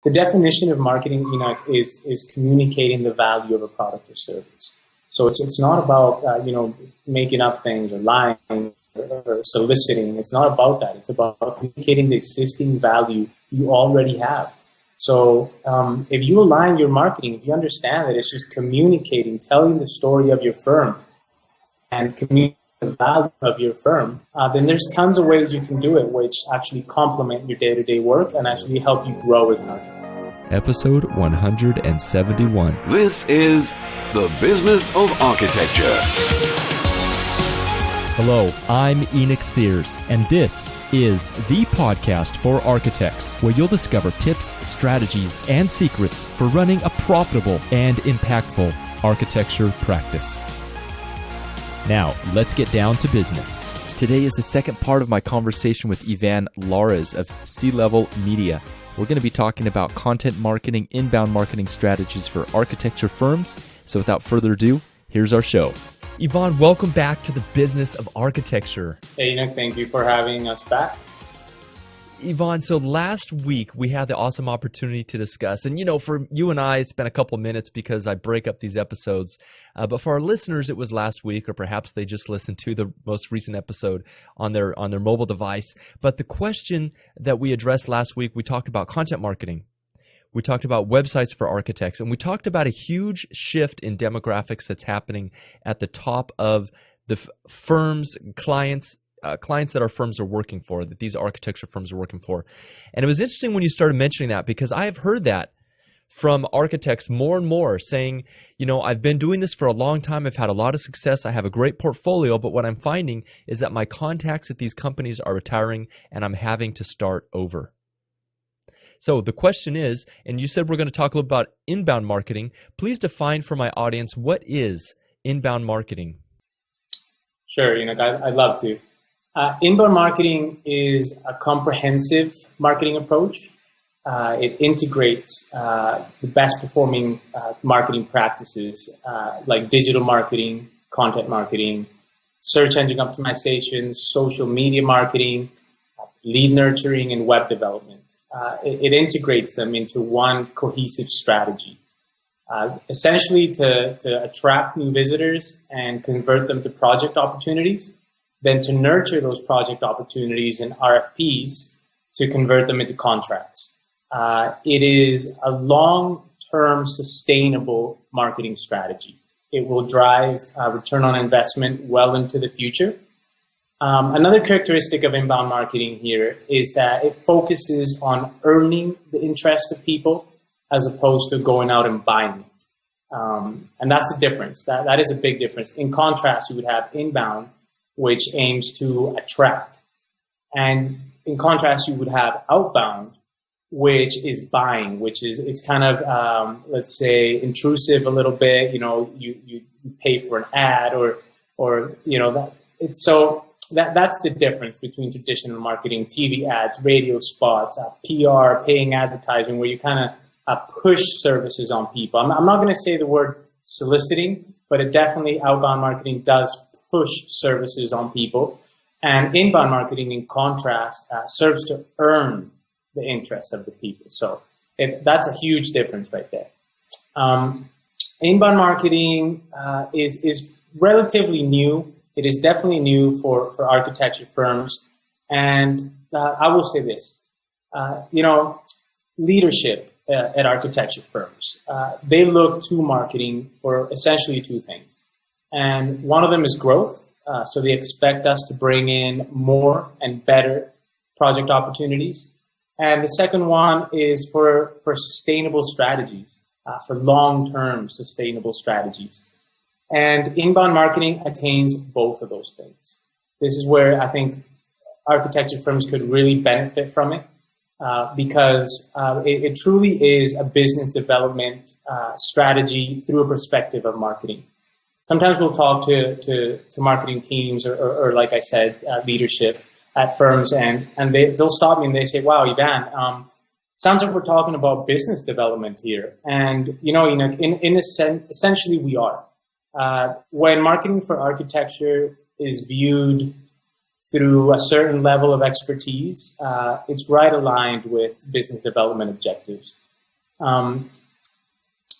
the definition of marketing, is communicating the value of a product or service. So it's not about making up things or lying or soliciting. It's not about that. It's about communicating the existing value you already have. So if you align your marketing, if you understand that it's just communicating, telling the story of your firm and communicating the value of your firm, then there's tons of ways you can do it, which actually complement your day-to-day work and actually help you grow as an architect. Episode 171. This is The Business of Architecture. Hello, I'm Enoch Sears, and this is the podcast for architects, where you'll discover tips, strategies, and secrets for running a profitable and impactful architecture practice. Now, let's get down to business. Today is the second part of my conversation with Ivan Lares of C-Level Media. We're going to be talking about content marketing, inbound marketing strategies for architecture firms. So without further ado, here's our show. Ivan, welcome back to the Business of Architecture. Hey, Enoch, thank you for having us back. Ivan, so last week we had the awesome opportunity to discuss, and for you and I, it's been a couple minutes because I break up these episodes, but for our listeners, it was last week, or perhaps they just listened to the most recent episode on their mobile device. But the question that we addressed last week, we talked about content marketing. We talked about websites for architects, and we talked about a huge shift in demographics that's happening at the top of the firms, clients that our firms are working for, that these architecture firms are working for. And it was interesting when you started mentioning that, because I have heard that from architects more and more saying, I've been doing this for a long time. I've had a lot of success. I have a great portfolio. But what I'm finding is that my contacts at these companies are retiring and I'm having to start over. So the question is, and you said we're going to talk a little about inbound marketing. Please define for my audience, what is inbound marketing? Sure, I'd love to. Inbound marketing is a comprehensive marketing approach. It integrates the best performing marketing practices like digital marketing, content marketing, search engine optimization, social media marketing, lead nurturing, and web development. It integrates them into one cohesive strategy, essentially to attract new visitors and convert them to project opportunities, then to nurture those project opportunities and RFPs to convert them into contracts. It is a long-term sustainable marketing strategy. It will drive return on investment well into the future. Another characteristic of inbound marketing here is that it focuses on earning the interest of people as opposed to going out and buying it. And that's the difference. That is a big difference. In contrast, you would have inbound, which aims to attract. And in contrast, you would have outbound, which is buying, it's kind of, let's say, intrusive a little bit. You pay for an ad that's the difference between traditional marketing, TV ads, radio spots, PR, paying advertising, where you kind of push services on people. I'm not going to say the word soliciting, but it definitely, outbound marketing does push services on people. And inbound marketing, in contrast, serves to earn the interest of the people. So that's a huge difference right there. Inbound marketing is relatively new. It is definitely new for architecture firms. And I will say this, leadership at architecture firms, they look to marketing for essentially two things. And one of them is growth. So they expect us to bring in more and better project opportunities. And the second one is for sustainable strategies, for long-term sustainable strategies. And inbound marketing attains both of those things. This is where I think architecture firms could really benefit from it, because it truly is a business development strategy through a perspective of marketing. Sometimes we'll talk to marketing teams or like I said, leadership at firms, and they'll stop me and they say, "Wow, Ivan, sounds like we're talking about business development here." And in a sense, essentially we are. When marketing for architecture is viewed through a certain level of expertise, it's right aligned with business development objectives. And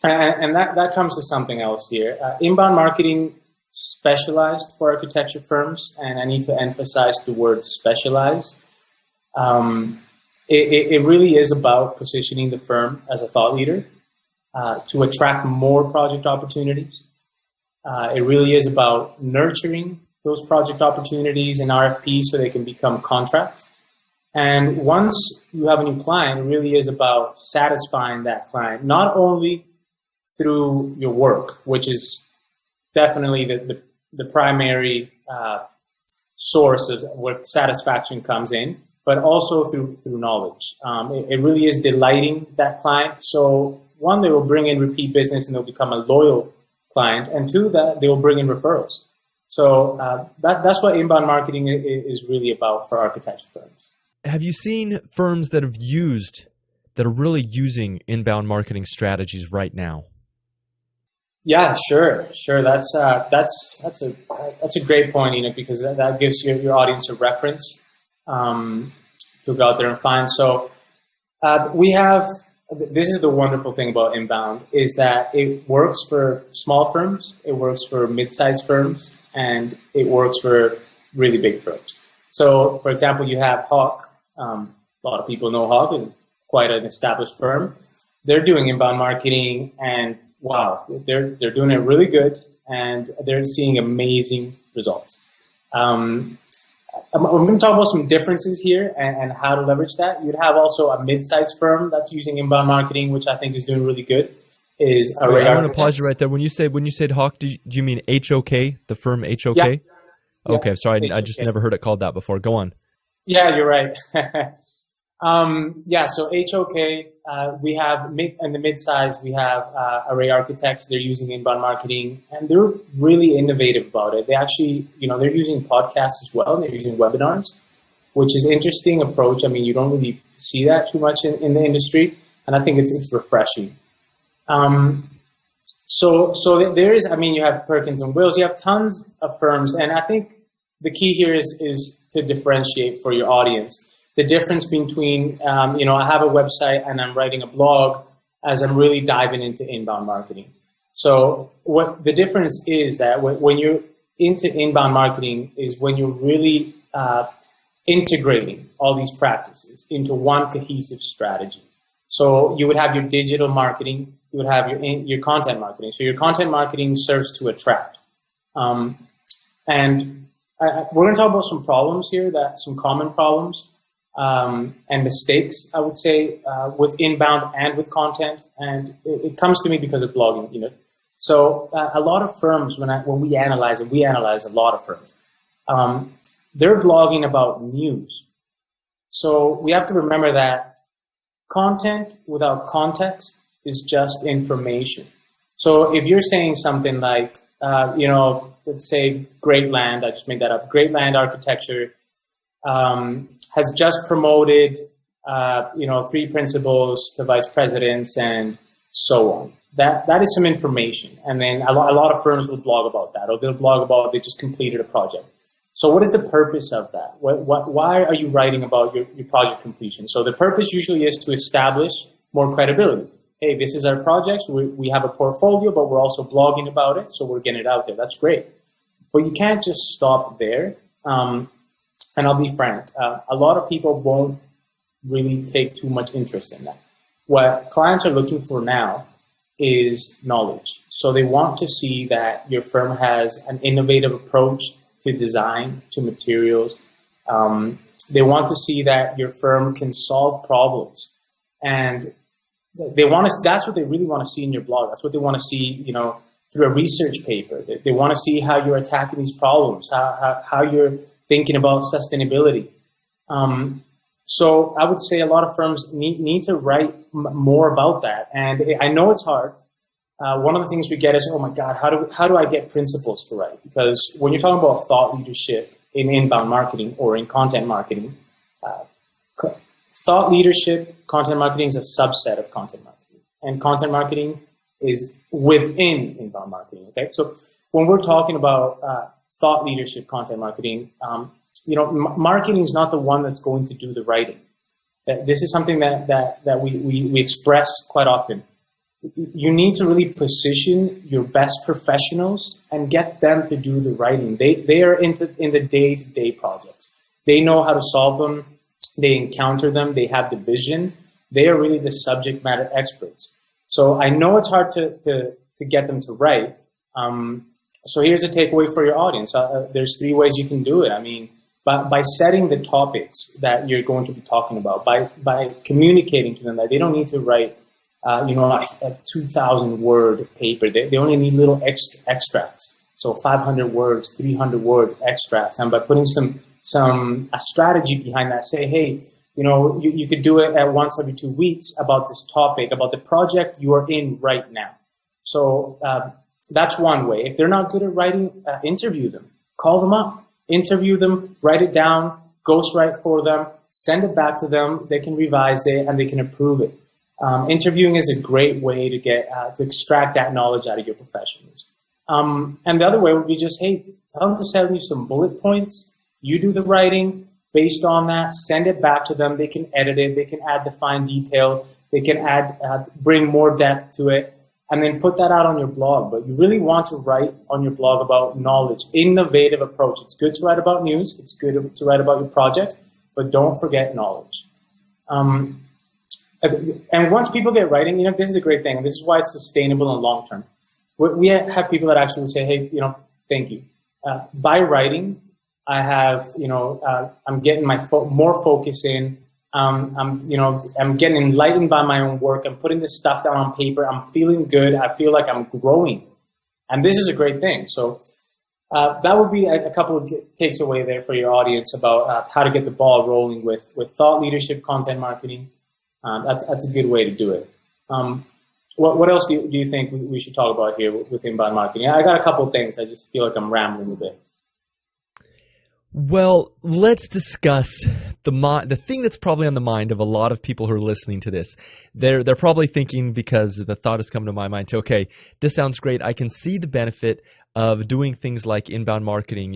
that comes to something else here. Inbound marketing specialized for architecture firms, and I need to emphasize the word specialize. It really is about positioning the firm as a thought leader to attract more project opportunities. It really is about nurturing those project opportunities in RFPs so they can become contracts. And once you have a new client, it really is about satisfying that client, not only through your work, which is definitely the primary source of where satisfaction comes in, but also through knowledge. It really is delighting that client. So one, they will bring in repeat business and they'll become a loyal client, and two, that they will bring in referrals. So that's what inbound marketing is really about for architecture firms. Have you seen firms that are really using inbound marketing strategies right now? Yeah, sure. That's a great point, because that gives your audience a reference to go out there and find. So this is the wonderful thing about inbound, is that it works for small firms, it works for mid-sized firms, and it works for really big firms. So, for example, you have Hawk. A lot of people know Hawk is quite an established firm. They're doing inbound marketing, and wow, they're doing it really good, and they're seeing amazing results. I'm going to talk about some differences here and how to leverage that. You'd have also a mid-sized firm that's using inbound marketing, which I think is doing really good. I want to pause you right there. When you said Hawk, do you mean HOK, the firm HOK? Yeah. Okay, sorry, HOK. I just never heard it called that before. Go on. Yeah, you're right. So HOK, we have in the mid-size, we have Array Architects. They're using inbound marketing, and they're really innovative about it. They actually, they're using podcasts as well. They're using webinars, which is an interesting approach. I mean, you don't really see that too much in the industry, and I think it's refreshing. So there is, you have Perkins and Wills, you have tons of firms, and I think the key here is to differentiate for your audience. The difference between, I have a website and I'm writing a blog as I'm really diving into inbound marketing. So what the difference is that when you're into inbound marketing is when you're really integrating all these practices into one cohesive strategy. So you would have your digital marketing, you would have your content marketing. So your content marketing serves to attract. And we're going to talk about some problems here, some common problems and mistakes, I would say, with inbound and with content. And it comes to me because of blogging, So a lot of firms, when we analyze, and we analyze a lot of firms, they're blogging about news. So we have to remember that content without context is just information. So if you're saying something like, let's say Great Land, I just made that up, Great Land Architecture has just promoted, 3 principals to vice presidents and so on. That is some information. And then a lot of firms will blog about that, or they'll blog about they just completed a project. So what is the purpose of that? Why are you writing about your project completion? So the purpose usually is to establish more credibility. Hey, this is our project. So we have a portfolio, but we're also blogging about it. So we're getting it out there. That's great. But you can't just stop there. And I'll be frank, a lot of people won't really take too much interest in that. What clients are looking for now is knowledge. So they want to see that your firm has an innovative approach to design, to materials. They want to see that your firm can solve problems. And that's what they really want to see in your blog. That's what they want to see, through a research paper. They want to see how you're attacking these problems, how you're thinking about sustainability. So I would say a lot of firms need to write more about that. And I know it's hard. One of the things we get is, oh my God, how do I get principals to write? Because when you're talking about thought leadership in inbound marketing or in content marketing, thought leadership, content marketing is a subset of content marketing. And content marketing is within inbound marketing, okay? So when we're talking about thought leadership, content marketing, marketing is not the one that's going to do the writing. This is something that we express quite often. You need to really position your best professionals and get them to do the writing. They are in the day-to-day projects. They know how to solve them. They encounter them. They have the vision. They are really the subject matter experts. So I know it's hard to get them to write. So here's a takeaway for your audience. There's 3 ways you can do it. I mean, by setting the topics that you're going to be talking about, by communicating to them that they don't need to write a 2,000 word paper. They only need little extracts. So 500 words, 300 words extracts. And by putting a strategy behind that, say, hey, you could do it at once every 2 weeks about this topic, about the project you are in right now. So that's one way. If they're not good at writing, interview them, call them up, interview them, write it down, ghostwrite for them, send it back to them. They can revise it and they can approve it. Interviewing is a great way to get to extract that knowledge out of your professionals. And the other way would be just, hey, tell them to send you some bullet points. You do the writing based on that. Send it back to them. They can edit it. They can add the fine details. They can bring more depth to it, and then put that out on your blog. But you really want to write on your blog about knowledge, innovative approach. It's good to write about news. It's good to write about your project, but don't forget knowledge. And once people get writing, this is a great thing. And this is why it's sustainable and long-term. We have people that actually say, hey, thank you. By writing, I have, I'm getting more focus in. I'm getting enlightened by my own work. I'm putting this stuff down on paper. I'm feeling good. I feel like I'm growing. And this is a great thing. So that would be a couple of takes away there for your audience about how to get the ball rolling with thought leadership, content marketing. That's a good way to do it. What else do you think we should talk about here with inbound marketing? I got a couple of things. I just feel like I'm rambling a bit. Well, let's discuss the thing that's probably on the mind of a lot of people who are listening to this. They're probably thinking, because the thought has come to my mind too, okay, this sounds great. I can see the benefit of doing things like inbound marketing,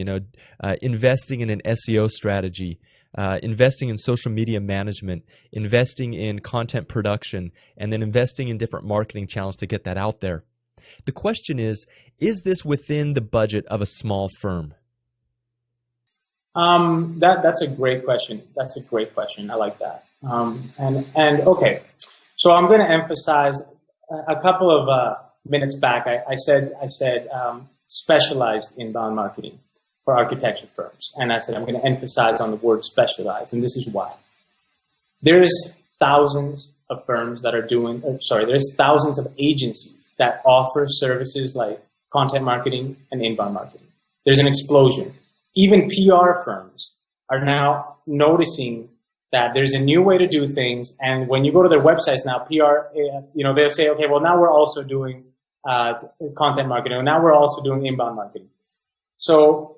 investing in an SEO strategy, investing in social media management, investing in content production, and then investing in different marketing channels to get that out there. The question is this within the budget of a small firm? That's a great question. That's a great question. I like that. And okay, so I'm going to emphasize a couple of minutes back. I said specialized inbound marketing for architecture firms, and I said I'm going to emphasize on the word specialized, and this is why. There's thousands of firms that are there's thousands of agencies that offer services like content marketing and inbound marketing. There's an explosion. Even PR firms are now noticing that there's a new way to do things. And when you go to their websites now, PR, they'll say, okay, well, now we're also doing content marketing. And now we're also doing inbound marketing. So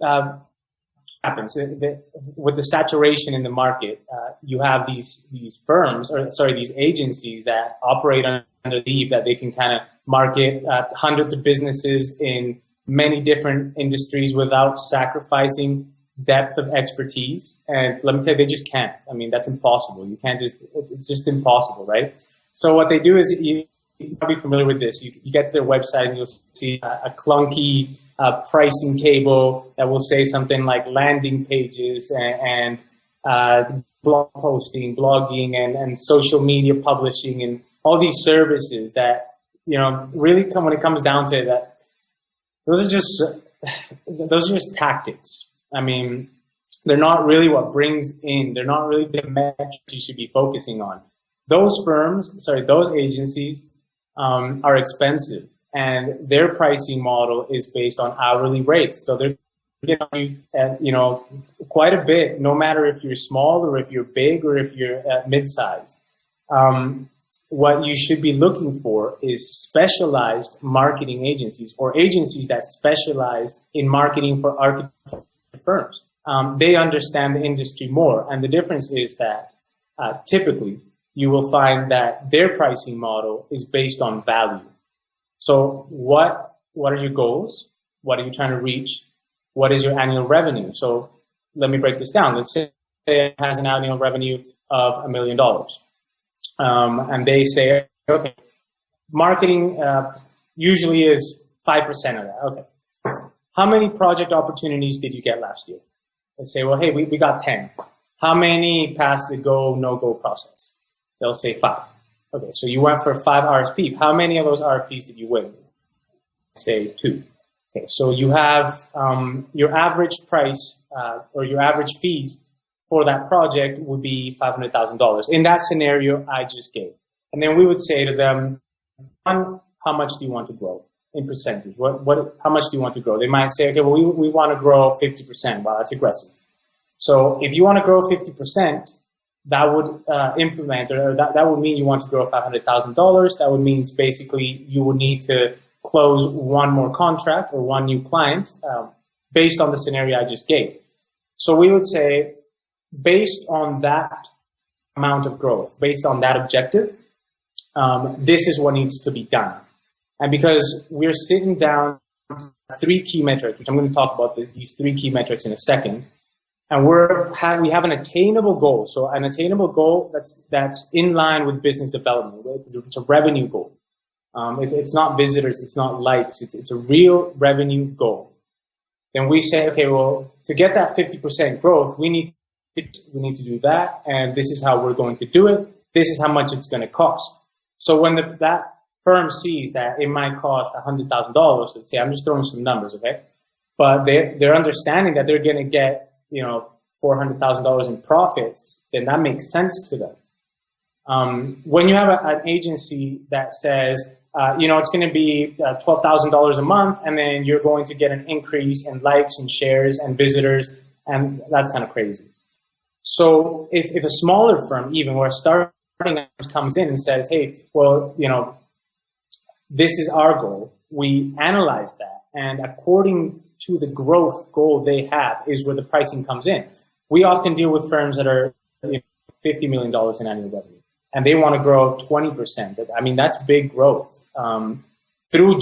happens with the saturation in the market. You have these agencies that operate under leave that they can kind of market hundreds of businesses in many different industries without sacrificing depth of expertise. And let me tell you, they just can't. I mean, that's impossible. You can't it's just impossible, right? So what they do is, you're probably familiar with this. You get to their website and you'll see a clunky pricing table that will say something like landing pages and blog posting, blogging, and social media publishing, and all these services that, really when it comes down to it, that those are just tactics. I mean, they're not really what brings in. They're not really the metrics you should be focusing on. Those agencies are expensive, and their pricing model is based on hourly rates. So they're giving you, quite a bit, no matter if you're small or if you're big or if you're mid-sized. What you should be looking for is specialized marketing agencies, or agencies that specialize in marketing for architecture firms. They understand the industry more. And the difference is that typically you will find that their pricing model is based on value. So what are your goals? What are you trying to reach? What is your annual revenue? So let me break this down. Let's say it has an annual revenue of $1 million. And they say, okay, marketing usually is 5% of that. Okay. How many project opportunities did you get last year? They say, well, hey, we got 10. How many passed the go, no-go process? They'll say 5. Okay, so you went for 5 RFPs. How many of those RFPs did you win? Say 2. Okay, so you have your average price or your average fees for that project would be $500,000 in that scenario I just gave. And then we would say to them, one, how much do you want to grow in percentage? How much do you want to grow? They might say, okay, well, we want to grow 50%. Wow, that's aggressive. So if you want to grow 50%, that would implement, or that would mean you want to grow $500,000. That would mean basically you would need to close one more contract or one new client based on the scenario I just gave. So we would say, based on that amount of growth, based on that objective, this is what needs to be done. And because we're sitting down 3 key metrics, which I'm going to talk about these 3 key metrics in a second, and we have an attainable goal. So an attainable goal that's in line with business development. It's a revenue goal. It's not visitors, it's not likes, it's a real revenue goal. Then we say, okay, well, to get that 50% growth, we need to do that, and this is how we're going to do it. This is how much it's going to cost. So when that firm sees that it might cost $100,000, let's say, I'm just throwing some numbers, okay? But they're understanding that they're going to get, $400,000 in profits, then that makes sense to them. When you have an agency that says, it's going to be $12,000 a month, and then you're going to get an increase in likes and shares and visitors, and that's kind of crazy. So if a smaller firm, even where starting comes in and says, hey, well, this is our goal, we analyze that, and according to the growth goal they have is where the pricing comes in. We often deal with firms that are $50 million in annual revenue, and they want to grow 20%. I mean, that's big growth through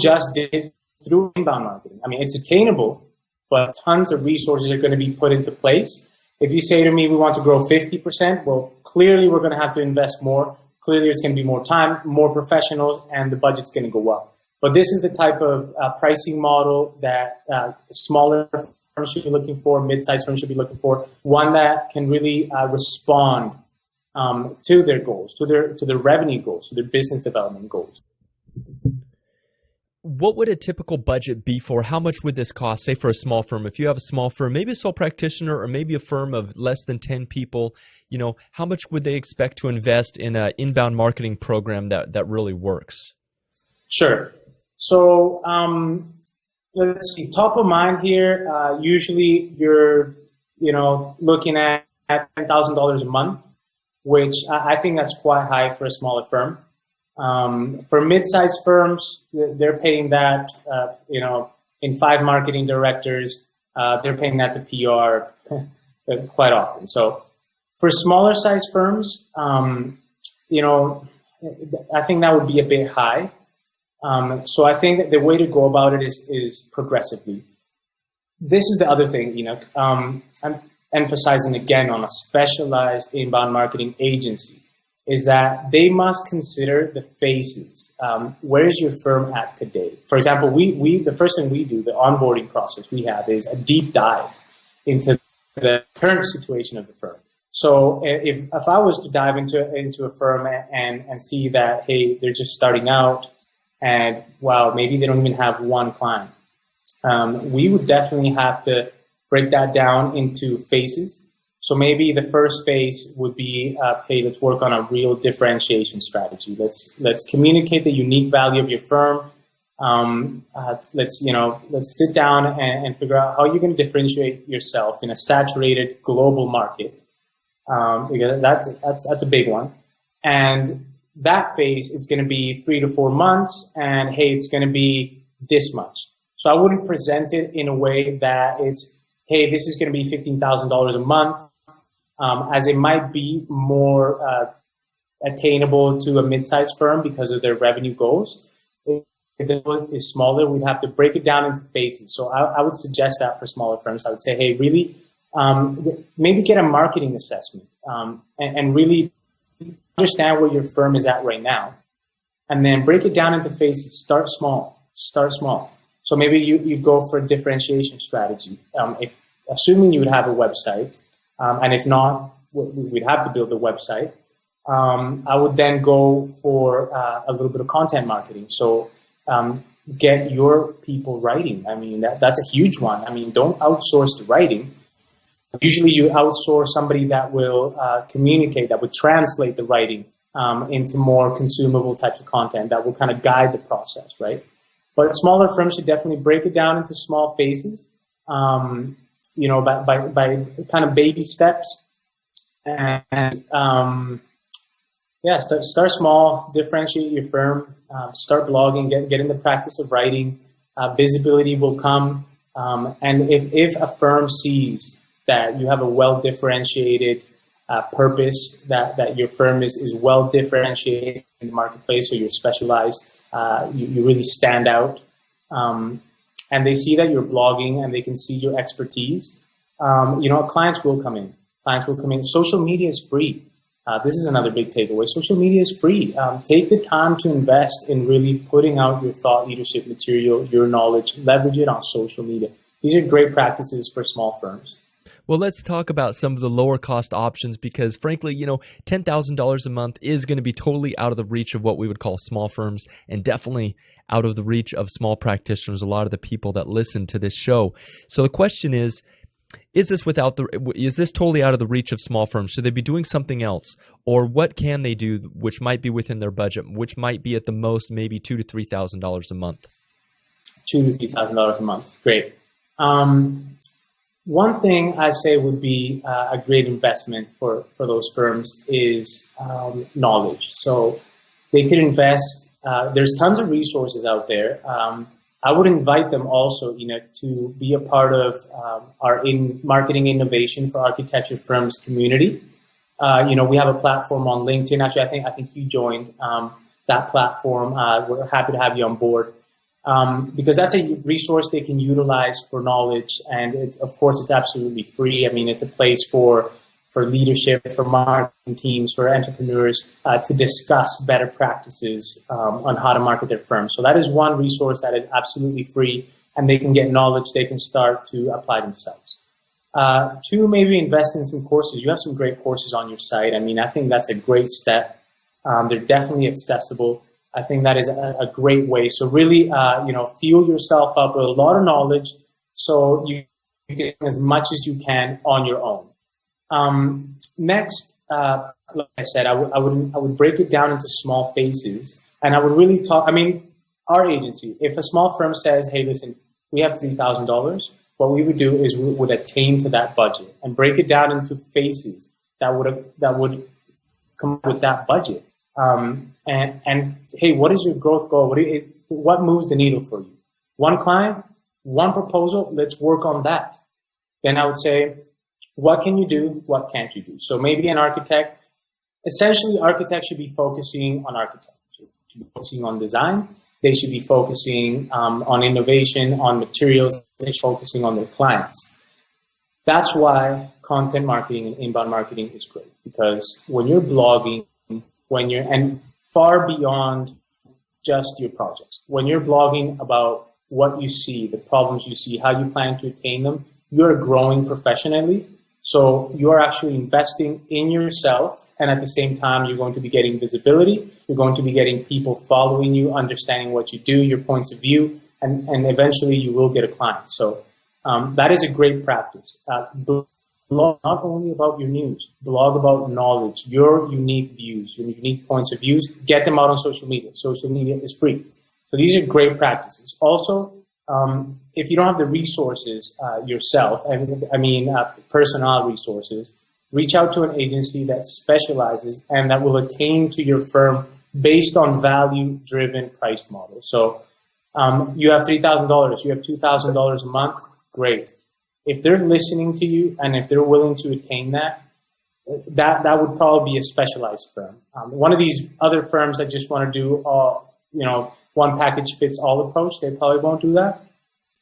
inbound marketing. I mean, it's attainable, but tons of resources are going to be put into place. If you say to me, we want to grow 50%, well, clearly we're going to have to invest more. Clearly it's going to be more time, more professionals, and the budget's going to go up. But this is the type of pricing model that smaller firms should be looking for, mid-sized firms should be looking for, one that can really respond to their goals, to their revenue goals, to their business development goals. What would a typical budget be for? How much would this cost, say, for a small firm? If you have a small firm, maybe a sole practitioner or maybe a firm of less than 10 people, how much would they expect to invest in an inbound marketing program that really works? Sure. So let's see, top of mind here, usually you're, looking at $10,000 a month, which I think that's quite high for a smaller firm. For mid-sized firms, they're paying that, in 5 marketing directors, they're paying that to PR quite often. So for smaller sized firms, I think that would be a bit high. So I think that the way to go about it is progressively. This is the other thing, I'm emphasizing again on a specialized inbound marketing agency, is that they must consider the phases. Where is your firm at today? For example, the first thing we do, the onboarding process we have, is a deep dive into the current situation of the firm. So if I was to dive into a firm and see that, hey, they're just starting out, and wow, maybe they don't even have one client, we would definitely have to break that down into phases. So maybe the first phase would be, hey, let's work on a real differentiation strategy. Let's communicate the unique value of your firm. Let's sit down and figure out how you're going to differentiate yourself in a saturated global market. Because that's a big one. And that phase, it's going to be 3 to 4 months, and hey, it's going to be this much. So I wouldn't present it in a way that it's, hey, this is going to be $15,000 a month, as it might be more attainable to a mid-sized firm because of their revenue goals. If it is smaller, we'd have to break it down into phases. So I would suggest that for smaller firms. I would say, hey, really maybe get a marketing assessment and really understand where your firm is at right now. And then break it down into phases. Start small. Start small. So maybe you go for a differentiation strategy. Assuming you would have a website, and if not, we'd have to build a website. I would then go for a little bit of content marketing. So get your people writing. I mean, that's a huge one. I mean, don't outsource the writing. Usually you outsource somebody that will communicate, that would translate the writing into more consumable types of content that will kind of guide the process, right? But smaller firms should definitely break it down into small phases, by kind of baby steps. And start small, differentiate your firm, start blogging, get in the practice of writing. Visibility will come. And if a firm sees that you have a well-differentiated purpose, that your firm is well-differentiated in the marketplace, so you're specialized, you really stand out, and they see that you're blogging and they can see your expertise, clients will come in. Clients will come in. Social media is free. This is another big takeaway. Social media is free. Take the time to invest in really putting out your thought leadership material, your knowledge, leverage it on social media. These are great practices for small firms. Well, let's talk about some of the lower cost options because frankly, $10,000 a month is going to be totally out of the reach of what we would call small firms and definitely out of the reach of small practitioners, a lot of the people that listen to this show. So the question is this totally out of the reach of small firms? Should they be doing something else? Or what can they do which might be within their budget, which might be at the most maybe $2,000 to $3,000 a month? $2,000 to $3,000 a month. Great. One thing I say would be a great investment for those firms is knowledge. So they could invest. There's tons of resources out there. I would invite them also, to be a part of our marketing innovation for architecture firms community. We have a platform on LinkedIn. Actually, I think you joined that platform. We're happy to have you on board. Because that's a resource they can utilize for knowledge, and of course it's absolutely free. I mean, it's a place for leadership, for marketing teams, for entrepreneurs to discuss better practices on how to market their firm. So that is one resource that is absolutely free, and they can get knowledge they can start to apply themselves. Two, maybe invest in some courses. You have some great courses on your site. I mean, I think that's a great step. They're definitely accessible. I think that is a great way. So really, fuel yourself up with a lot of knowledge so you get as much as you can on your own. Next, like I said, I would break it down into small phases, and I would really talk. I mean, our agency, if a small firm says, "Hey, listen, we have $3,000," what we would do is we would attain to that budget and break it down into phases that would come up with that budget. And hey, what is your growth goal? What moves the needle for you? One client, one proposal, let's work on that. Then I would say, what can you do? What can't you do? So maybe an architect, essentially architects should be focusing on architecture, should be focusing on design. They should be focusing on innovation, on materials. They should be focusing on their clients. That's why content marketing and inbound marketing is great, because when you're blogging, and far beyond just your projects, when you're blogging about what you see, the problems you see, how you plan to attain them, you're growing professionally. So you're actually investing in yourself, and at the same time, you're going to be getting visibility. You're going to be getting people following you, understanding what you do, your points of view, and eventually you will get a client. So that is a great practice. Blog not only about your news, blog about knowledge, your unique views, your unique points of views. Get them out on social media. Social media is free. So these are great practices. Also, if you don't have the resources yourself, personnel resources, reach out to an agency that specializes and that will attain to your firm based on value-driven price models. So you have $3,000, you have $2,000 a month, great. If they're listening to you and if they're willing to attain that would probably be a specialized firm. One of these other firms that just want to do, one package fits all approach, they probably won't do that.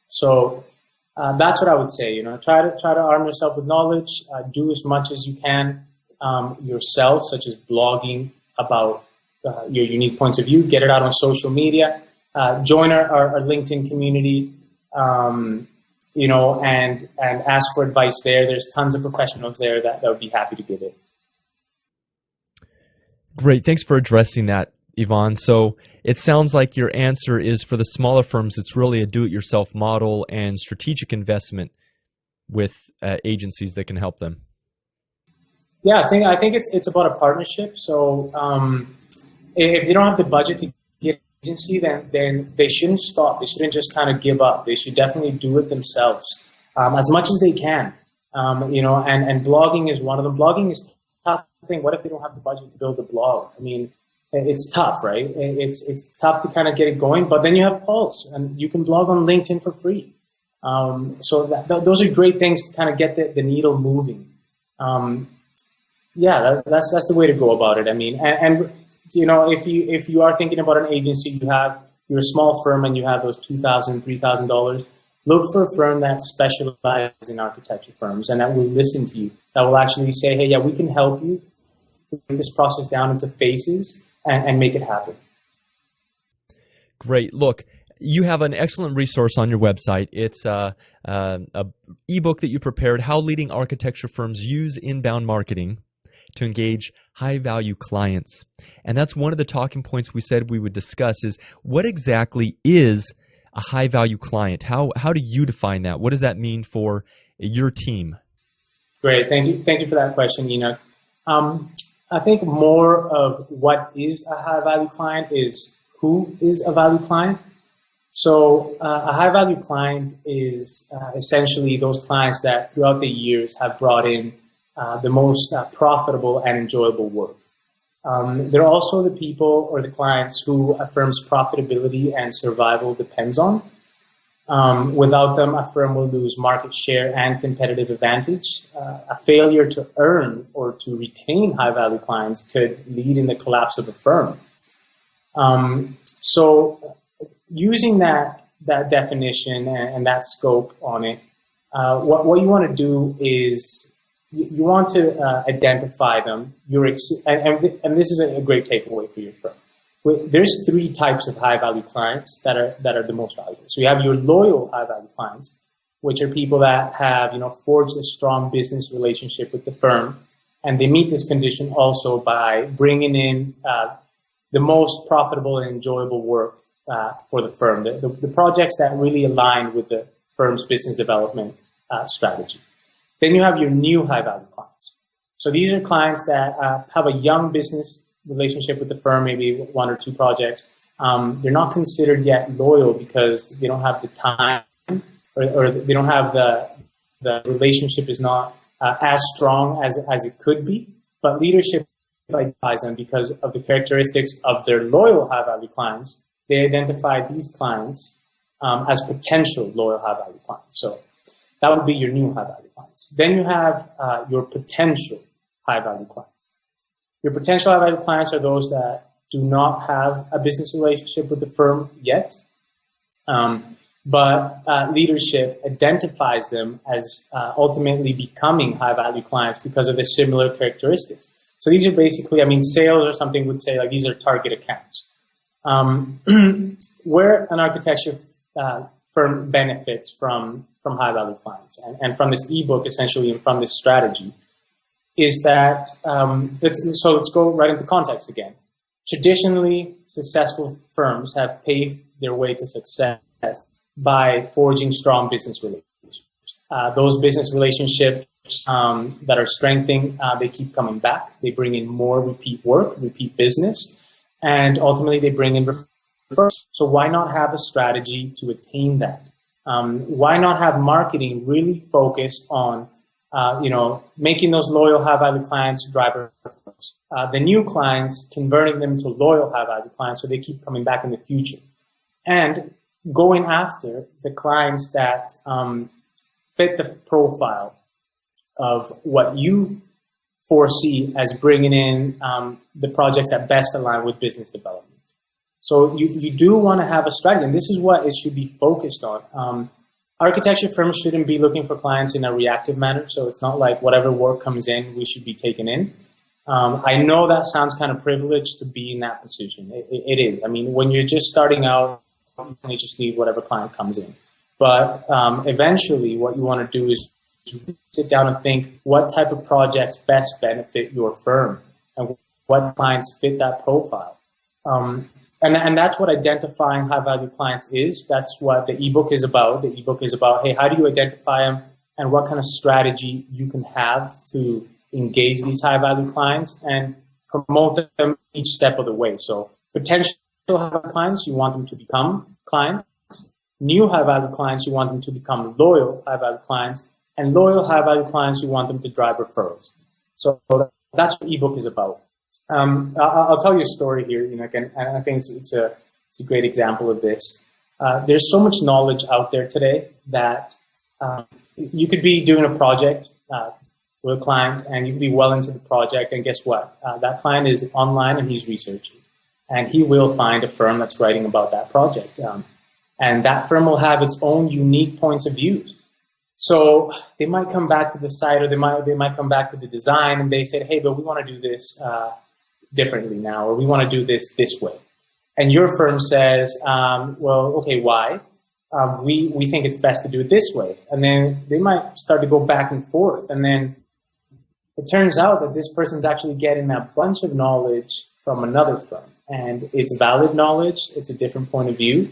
So That's what I would say. Try to arm yourself with knowledge. Do as much as you can yourself, such as blogging about your unique points of view. Get it out on social media. Join our LinkedIn community. And ask for advice there. There's tons of professionals there that would be happy to give it. Great. Thanks for addressing that, Ivan. So it sounds like your answer is for the smaller firms, it's really a do-it-yourself model and strategic investment with agencies that can help them. Yeah, I think it's about a partnership. So if they don't have the budget to get an agency, then they shouldn't stop. They shouldn't just kind of give up. They should definitely do it themselves as much as they can. And blogging is one of them. Blogging is tough thing. What if they don't have the budget to build a blog? I mean, it's tough, right? It's tough to kind of get it going, but then you have Pulse, and you can blog on LinkedIn for free. So those are great things to kind of get the needle moving. That's the way to go about it. I mean, and if you are thinking about an agency, you're a small firm and you have those $2,000, $3,000. Look for a firm that specializes in architecture firms and that will listen to you, that will actually say, hey, yeah, we can help you break this process down into phases and make it happen. Great. Look, you have an excellent resource on your website. It's a ebook that you prepared, How Leading Architecture Firms Use Inbound Marketing to Engage High-Value Clients. And that's one of the talking points we said we would discuss is what exactly is a high-value client? How do you define that? What does that mean for your team? Great. Thank you for that question, Enoch. I think more of what is a high-value client is who is a value client. So a high-value client is essentially those clients that throughout the years have brought in the most profitable and enjoyable work. They're also the people or the clients who a firm's profitability and survival depends on. Without them, a firm will lose market share and competitive advantage. A failure to earn or to retain high-value clients could lead in the collapse of a firm. So using that definition and that scope on it, what you want to do is you want to identify them. And this is a great takeaway for your firm. There's three types of high-value clients that are the most valuable. So you have your loyal high-value clients, which are people that have forged a strong business relationship with the firm, and they meet this condition also by bringing in the most profitable and enjoyable work for the firm, the projects that really align with the firm's business development strategy. Then you have your new high-value clients. So these are clients that have a young business relationship with the firm, maybe one or two projects. They're not considered yet loyal because they don't have the time or they don't have the relationship is not as strong as it could be. But leadership identifies them because of the characteristics of their loyal high-value clients. They identify these clients as potential loyal high-value clients. So that would be your new high-value clients. Then you have your potential high-value clients. Your potential high-value clients are those that do not have a business relationship with the firm yet, but leadership identifies them as ultimately becoming high-value clients because of the similar characteristics. So these are basically, sales or something would say like these are target accounts. Where an architecture firm benefits from high-value clients and from this ebook essentially and from this strategy is that, let's go right into context again. Traditionally, successful firms have paved their way to success by forging strong business relationships. Those business relationships that are strengthening, they keep coming back. They bring in more repeat work, repeat business, and ultimately they bring in referrals. So why not have a strategy to attain that? Why not have marketing really focused on making those loyal high-value clients drive referrals? The new clients, converting them to loyal high-value clients so they keep coming back in the future. And going after the clients that fit the profile of what you foresee as bringing in the projects that best align with business development. So you do want to have a strategy, and this is what it should be focused on. Architecture firms shouldn't be looking for clients in a reactive manner. So it's not like whatever work comes in, we should be taken in. I know that sounds kind of privileged to be in that position. It is. I mean, when you're just starting out, you just need whatever client comes in. But eventually what you want to do is sit down and think what type of projects best benefit your firm and what clients fit that profile. And that's what identifying high-value clients is. That's what the ebook is about. The ebook is about, hey, how do you identify them and what kind of strategy you can have to engage these high-value clients and promote them each step of the way. So potential high-value clients, you want them to become clients. New high-value clients, you want them to become loyal high-value clients. And loyal high-value clients, you want them to drive referrals. So that's what ebook is about. I'll tell you a story here. Again, and I think it's a great example of this. There's so much knowledge out there today that you could be doing a project with a client, and you can be well into the project, and guess what? That client is online and he's researching, and he will find a firm that's writing about that project, and that firm will have its own unique points of view. So they might come back to the site, or they might come back to the design, and they said, hey, but we want to do this differently now, or we want to do this way. And your firm says, well, okay, why? We think it's best to do it this way. And then they might start to go back and forth. And then it turns out that this person's actually getting a bunch of knowledge from another firm. And it's valid knowledge. It's a different point of view.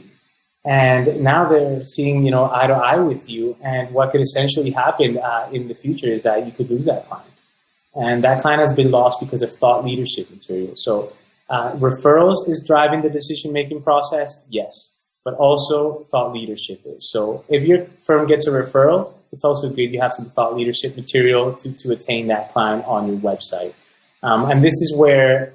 And now they're seeing, eye to eye with you. And what could essentially happen in the future is that you could lose that client. And that client has been lost because of thought leadership material. So referrals is driving the decision-making process, yes. But also thought leadership is. So if your firm gets a referral, it's also good you have some thought leadership material to attain that client on your website. And this is where,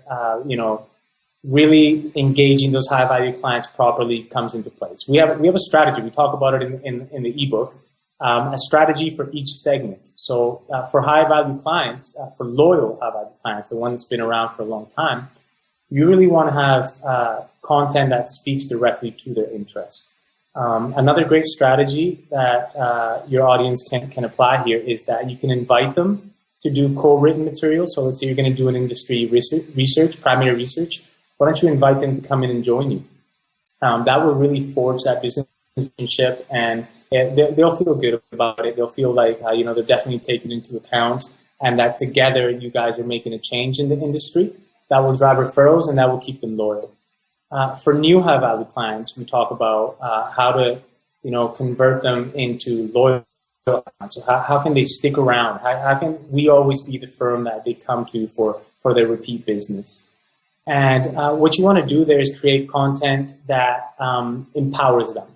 really engaging those high-value clients properly comes into place. We have a strategy. We talk about it in the ebook, a strategy for each segment. So for high-value clients, for loyal high-value clients, the one that's been around for a long time, you really want to have content that speaks directly to their interest. Another great strategy that your audience can apply here is that you can invite them to do co-written material. So let's say you're going to do an industry research, primary research. Why don't you invite them to come in and join you? That will really forge that business relationship, and they'll feel good about it. They'll feel like they're definitely taken into account, and that together you guys are making a change in the industry. That will drive referrals, and that will keep them loyal. For new high-value clients, we talk about how to convert them into loyal clients. So how can they stick around? How can we always be the firm that they come to for their repeat business? And what you want to do there is create content that empowers them.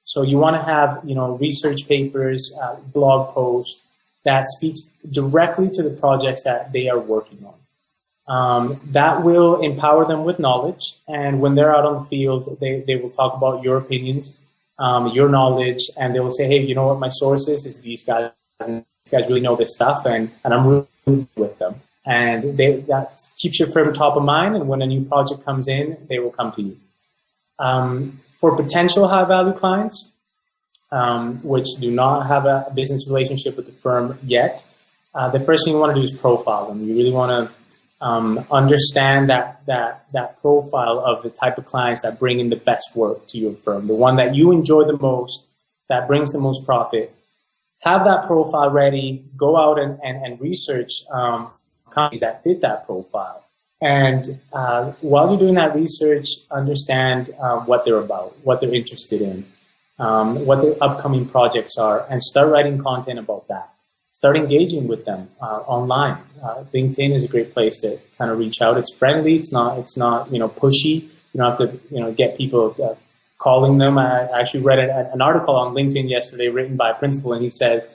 So you want to have research papers, blog posts that speaks directly to the projects that they are working on. That will empower them with knowledge, and when they're out on the field, they will talk about your opinions, your knowledge, and they will say, hey, you know what my source is these guys, and these guys really know this stuff, and I'm really with them. And that keeps your firm top of mind, and when a new project comes in, they will come to you. For potential high-value clients, which do not have a business relationship with the firm yet, the first thing you want to do is profile them. You really want to understand that profile of the type of clients that bring in the best work to your firm, the one that you enjoy the most, that brings the most profit. Have that profile ready. Go out and research companies that fit that profile. And while you're doing that research, understand what they're about, what they're interested in, what their upcoming projects are, and start writing content about that. Start engaging with them online. LinkedIn is a great place to kind of reach out. It's friendly. It's not pushy. You don't have to get people calling them. I actually read an article on LinkedIn yesterday written by a principal, and he says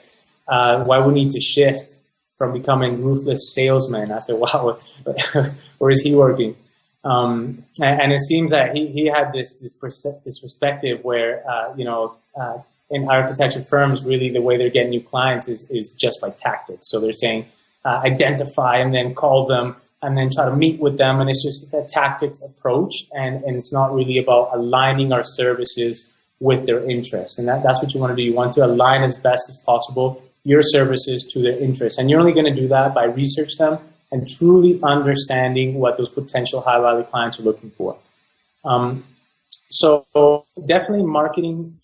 why we need to shift from becoming ruthless salesmen. I said, wow, where is he working? And it seems that he had this perspective where in architecture firms, really the way they're getting new clients is just by tactics. So they're saying identify and then call them and then try to meet with them, and it's just a tactics approach, and it's not really about aligning our services with their interests. And that's what you want to do. You want to align as best as possible your services to their interests. And you're only going to do that by research them and truly understanding what those potential high-value clients are looking for. So definitely marketing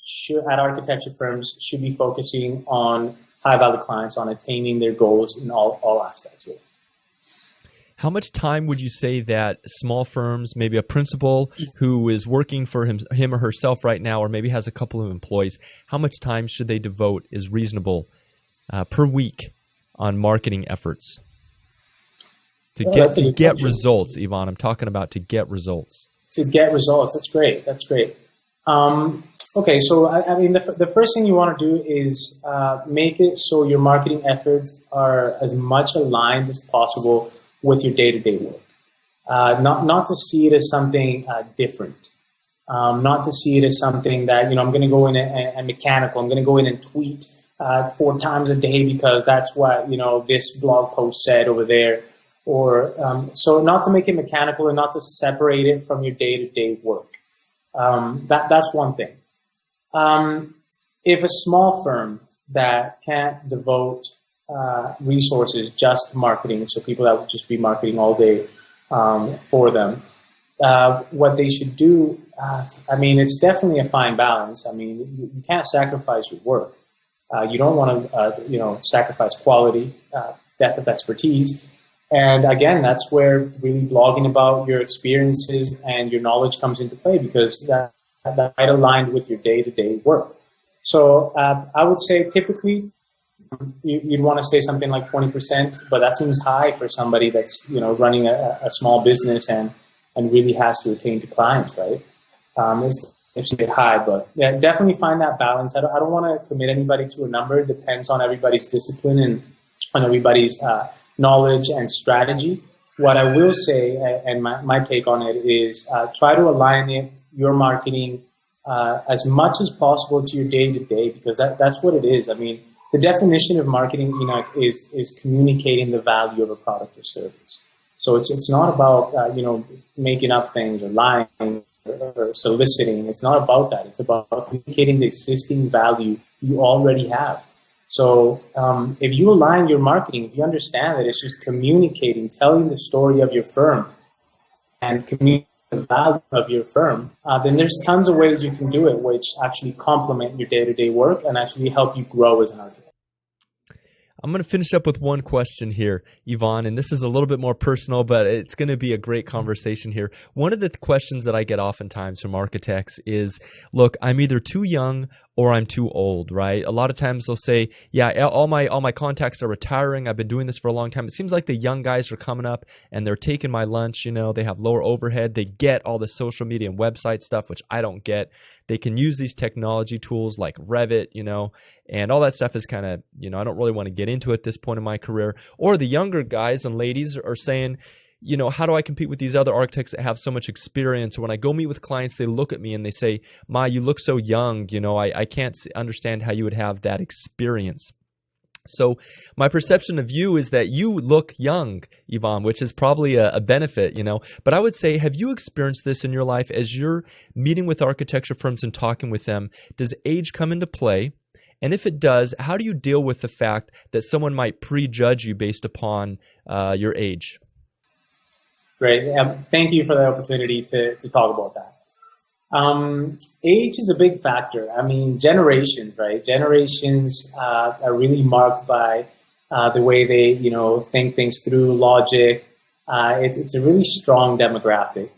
at architecture firms should be focusing on high-value clients, on attaining their goals in all aspects of it. How much time would you say that small firms, maybe a principal who is working for him or herself right now, or maybe has a couple of employees, how much time should they devote is reasonable per week on marketing efforts to get results, Ivan? I'm talking about to get results. To get results. That's great. That's great. Okay, so I mean, the first thing you want to do is make it so your marketing efforts are as much aligned as possible with your day-to-day work. Not to see it as something different. Not to see it as something that, I'm going to go in and mechanical. I'm going to go in and tweet 4 times a day because that's what, this blog post said over there. Or so not to make it mechanical and not to separate it from your day-to-day work. That's one thing. If a small firm that can't devote resources just to marketing, so people that would just be marketing all day for them, what they should do, it's definitely a fine balance. You can't sacrifice your work. You don't want to, sacrifice quality, depth of expertise. And again, that's where really blogging about your experiences and your knowledge comes into play, because that's right aligned with your day-to-day work. So I would say typically you'd want to say something like 20%, but that seems high for somebody that's running a small business and really has to attain to clients, right? It's a bit high, but yeah, definitely find that balance. I don't want to commit anybody to a number. It depends on everybody's discipline and on everybody's knowledge and strategy. What I will say, and my take on it is, try to align your marketing as much as possible to your day-to-day, because that's what it is. The definition of marketing, is communicating the value of a product or service. So it's not about making up things or lying or soliciting. It's not about that. It's about communicating the existing value you already have. So if you align your marketing, if you understand that it's just communicating, telling the story of your firm and communicating the value of your firm, then there's tons of ways you can do it, which actually complement your day-to-day work and actually help you grow as an architect. I'm going to finish up with one question here, Ivan, and this is a little bit more personal, but it's going to be a great conversation here. One of the questions that I get oftentimes from architects is, look, I'm either too young or I'm too old, right? A lot of times they'll say, yeah, all my contacts are retiring. I've been doing this for a long time. It seems like the young guys are coming up and they're taking my lunch. They have lower overhead. They get all the social media and website stuff, which I don't get. They can use these technology tools like Revit, and all that stuff is kind of, I don't really want to get into it at this point in my career. Or the younger guys and ladies are saying, how do I compete with these other architects that have so much experience? When I go meet with clients, they look at me and they say, Ma, you look so young. I can't understand how you would have that experience. So my perception of you is that you look young, Ivan, which is probably a benefit, But I would say, have you experienced this in your life as you're meeting with architecture firms and talking with them? Does age come into play? And if it does, how do you deal with the fact that someone might prejudge you based upon your age? Great. Thank you for the opportunity to talk about that. Age is a big factor. Generations, right? Generations are really marked by the way they, think things through, logic. It's a really strong demographic.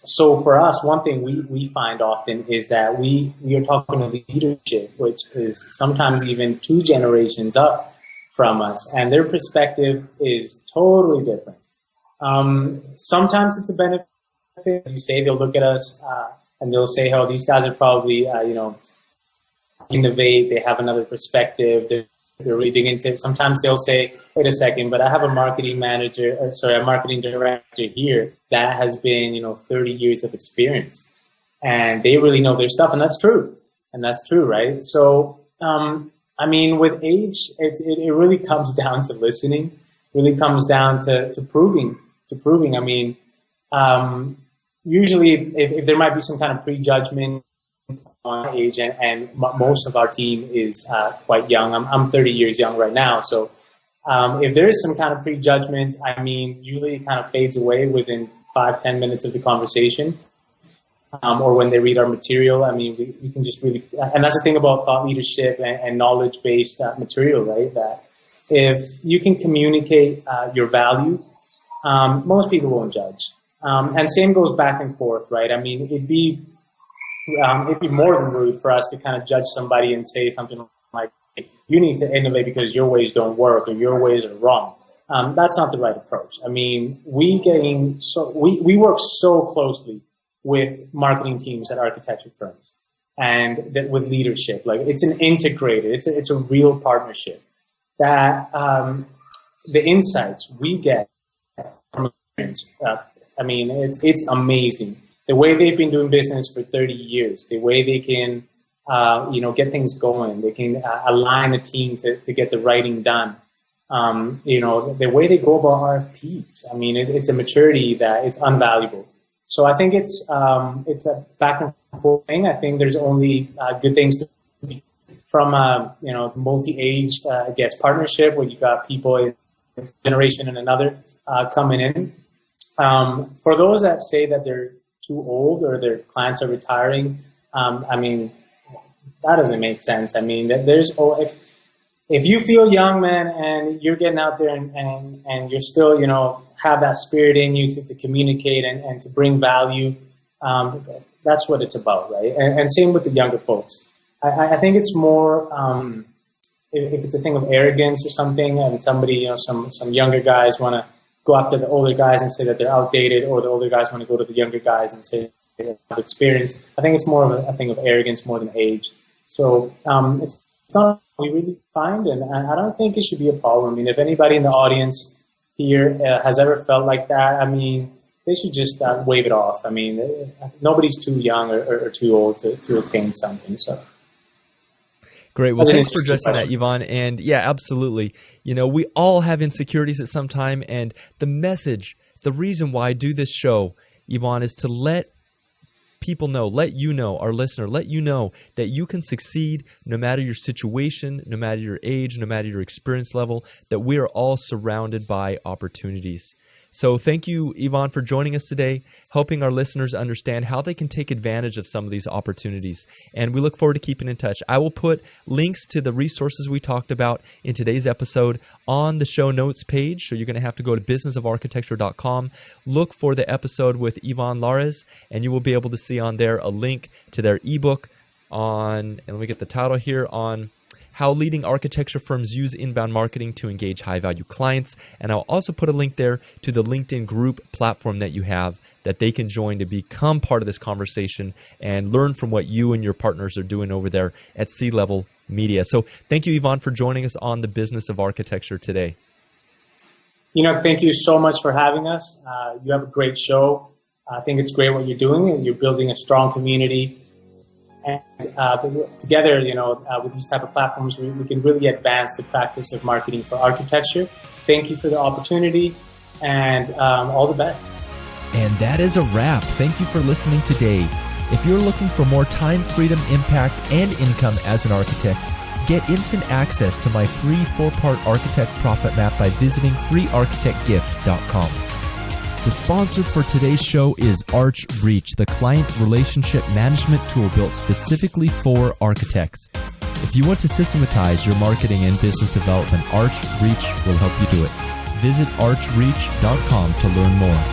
So for us, one thing we find often is that we are talking to leadership, which is sometimes even 2 generations up from us, and their perspective is totally different. Sometimes it's a benefit. As you say, they'll look at us and they'll say, "Oh, these guys are probably, innovate. They have another perspective. They're really digging into it." Sometimes they'll say, "Wait a second, but I have a marketing director here that has been, 30 years of experience, and they really know their stuff." And that's true. Right? So, with age, it really comes down to listening. Really comes down to proving. Usually, if there might be some kind of prejudgment, my age, and most of our team is quite young. I'm 30 years young right now, so if there is some kind of prejudgment, I mean, usually it kind of fades away within 5-10 minutes of the conversation, or when they read our material. I mean, we can just really, and that's the thing about thought leadership and knowledge-based material, right? That if you can communicate your value, most people won't judge. And same goes back and forth, right? I mean, it'd be more than rude for us to kind of judge somebody and say something like, you need to innovate because your ways don't work or your ways are wrong. That's not the right approach. I mean, we work so closely with marketing teams at architecture firms and with leadership. Like, it's an integrated, it's a real partnership that the insights we get from experience, I mean, it's amazing. The way they've been doing business for 30 years, the way they can, get things going, they can align a team to get the writing done. The way they go about RFPs, I mean, it's a maturity that it's invaluable. So I think it's a back and forth thing. I think there's only good things to be from multi-aged, partnership where you've got people in a generation and another coming in. For those that say that they're too old or their clients are retiring, I mean, that doesn't make sense. I mean, if you feel young, man, and you're getting out there and you're still, have that spirit in you to communicate and to bring value, that's what it's about, right? And same with the younger folks. I think it's more, if it's a thing of arrogance or something, and somebody, some younger guys want to go after the older guys and say that they're outdated, or the older guys want to go to the younger guys and say they have experience. I think it's more of a thing of arrogance more than age. So it's not what we really find, and I don't think it should be a problem. I mean, if anybody in the audience here has ever felt like that, I mean, they should just wave it off. I mean, nobody's too young or too old to attain something. So. Great. Well, thanks for addressing that, Ivan. And yeah, absolutely. We all have insecurities at some time. And the message, the reason why I do this show, Ivan, is to let people know, let you know, our listener, let you know that you can succeed no matter your situation, no matter your age, no matter your experience level, that we are all surrounded by opportunities. So thank you, Ivan, for joining us today, helping our listeners understand how they can take advantage of some of these opportunities. And we look forward to keeping in touch. I will put links to the resources we talked about in today's episode on the show notes page. So you're going to have to go to businessofarchitecture.com, look for the episode with Ivan Lares, and you will be able to see on there a link to their ebook and let me get the title here, on how leading architecture firms use inbound marketing to engage high-value clients. And I'll also put a link there to the LinkedIn group platform that you have that they can join to become part of this conversation and learn from what you and your partners are doing over there at C-Level Media. So thank you, Ivan, for joining us on the Business of Architecture today. Thank you so much for having us. You have a great show. I think it's great what you're doing, and you're building a strong community. And together, with these type of platforms, we can really advance the practice of marketing for architecture. Thank you for the opportunity, and all the best. And that is a wrap. Thank you for listening today. If you're looking for more time, freedom, impact, and income as an architect, get instant access to my free 4-part architect profit map by visiting freearchitectgift.com. The sponsor for today's show is ArchReach, the client relationship management tool built specifically for architects. If you want to systematize your marketing and business development, ArchReach will help you do it. Visit archreach.com to learn more.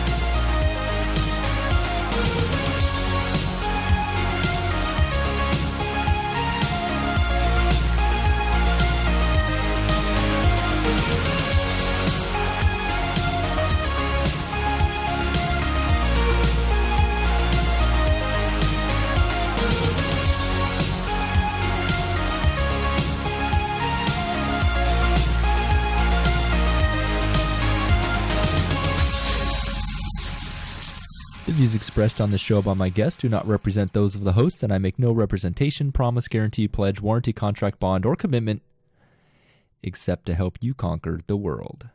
The views expressed on the show by my guests do not represent those of the host, and I make no representation, promise, guarantee, pledge, warranty, contract, bond, or commitment except to help you conquer the world.